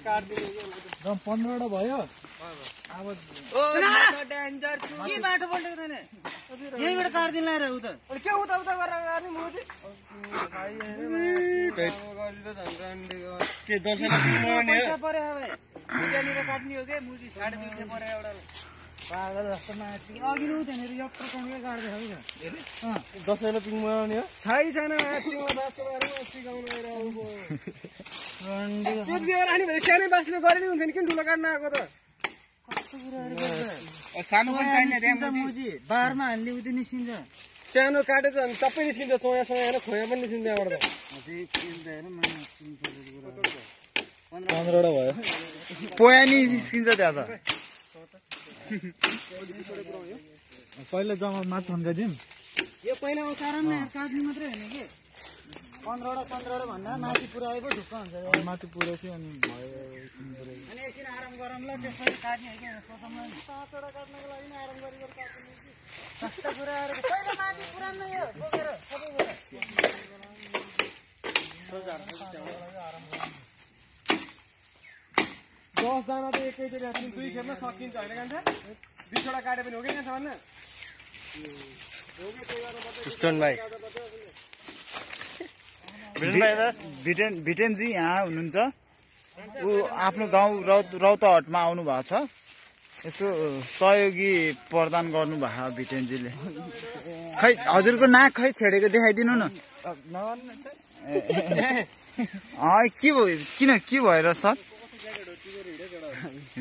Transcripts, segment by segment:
15 भयो अब के बाटो पल्टेको छैन यहीबाट काट्दिन लाएर उता के उता उता गरेर गर्ने मोदी के दर्शनले पिङमा नि पैसा पर्यो भाइ त्यहाँनिर काट्ने हो के मुजी 250 पर्यो एउटा पागल जस्तो मान्छे अघि नै त्यहाँनिर यत्रो कमले काट्दै छ दर्शनले पिङमा नि हो छैन माथिमा बासको बारेमा सिकाउनु गइरहेको रन्डी त्यति बेला नि भने सानै बासले गरे नि हुन्थ्यो नि किन ठुलो काट्न आएको त कस्तो कुराहरु गर्छ सानो पनि चाहिने त्यहाँ मुजी बारमा हाल्ने उति निस्किन्छ सानो काटे त सबै निस्किन्छ चोया सोया हैन खोया पनि निस्किन्छ त्यहाँबाट त अझै चिन्दैन मलाई चिन्दैन 15 भयो पोया नि निस्किन्छ त्यहाँ त पहिला जम्मा माछ भन्दा दिम यो पहिला औकारमा काट्नु मात्रै हैन के 15 भन्दा माथि पुराए पो ढुक्क हुन्छ माथि पुरेछ अनि भयो अनि एकछिन आराम गरौँला त्यसपछि काट्ने हैन सोचौँला नि 5 वटा काट्नको लागि आराम गरी काट्नु कस्तो कुराहरु पहिला माथि पुरान्न यो बोकेर सबै कुरा 10 जना त एकैचोटि हाल्छन् दुई खेपमा सकिन्छ हैन कान्छ 20 वटा काटे पनि हो के कान्छ भन्न स्टोन भाइ भिटेन जी यहाँ हुनुहुन्छ ऊ आफ्नो गाउँ रौतहटमा आउनु भएको छ यस्तो सहयोगी प्रदान गर्नु भएको भिटेनजीले खै हजुरको नाक खै छेडेको देखाइदिनु न के भयो किन के भएर सर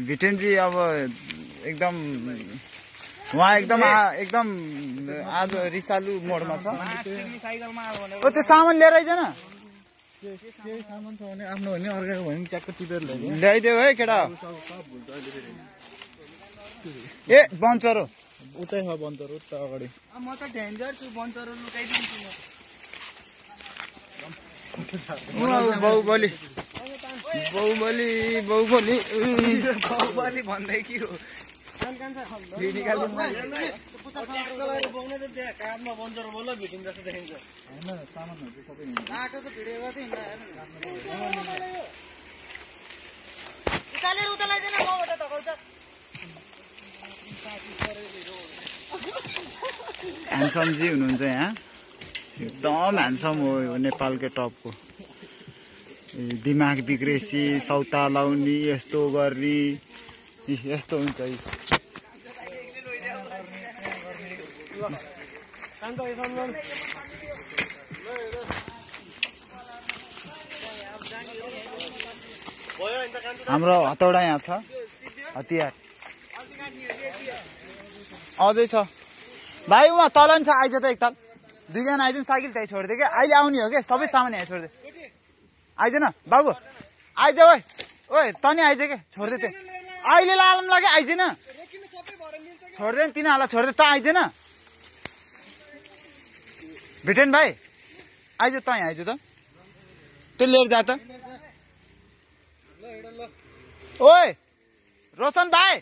भिटेनजी अब एकदम उहाँ एकदम आज रिसालु मोडमा छ ओ त्यो सामान लिएर आइज न केही सामान छ भने आफ्नो भने अर्काको भने ट्याक्क टिपेर ल्याइदेऊ है केटा ए बन्चरो उतै छ बन्चरो उता अगाडि म त डेन्जर छु बन्चरो लुकाइदिन्छु म बाहुबली भन्दै के हो काठमा बन्चरो बोल्ला भिटिङ जस्तो देखिन्छ हैन सामानहरु सबै बाटो त भिडियो गर्दै हिँड्दा उता लगाइदिन मबाट धकाउँछ ह्यान्डसम जी हुनुहुन्छ यहाँ एकदम ह्यान्डसम हो नेपालकै टपको दिमाग बिग्रेसी सौता लाउने यस्तो गर्ने यस्तो हुन्छ हाम्रो हतौडा यहाँ छ हतियार अझै छ भाइ उहाँ तल नि छ आइज त एकताल दुईजना आइज साइकल त्यही छोडिदियो क्या अहिले आउने हो क्या सबै सामान यहाँ छोडिदियो आइज न बाबु आइज ओइ ओइ तनी आइज क्या छोडिदियो त्यो अहिले लालम लाग्यो आइज न छोडिदियो नि तिनीहरूलाई छोडिदियो त आइज न भिटेन भाइ आइज त यहाँ आइज त त्यो लिएर जा त ओइ रोशन भाइ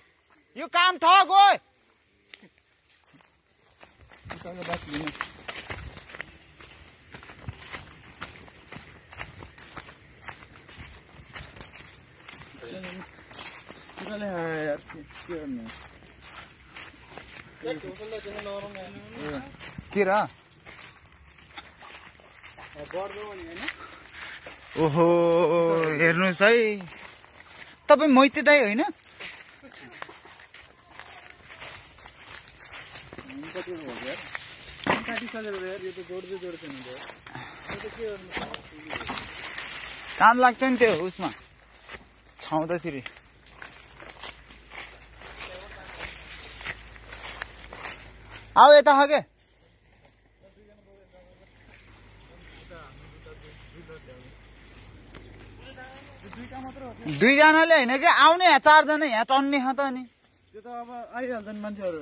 यो काम ठग ओइ ओहो हेर्नुहोस् है तपाईँ मैते दाइ होइन काम लाग्छ नि त्यो उसमा छाउँदाखेरि आऊ यता हो के दुईजनाले होइन कि आउने यहाँ 4 जना यहाँ टन्ने हो त अनि त्यो त अब आइहाल्छन् मान्छेहरू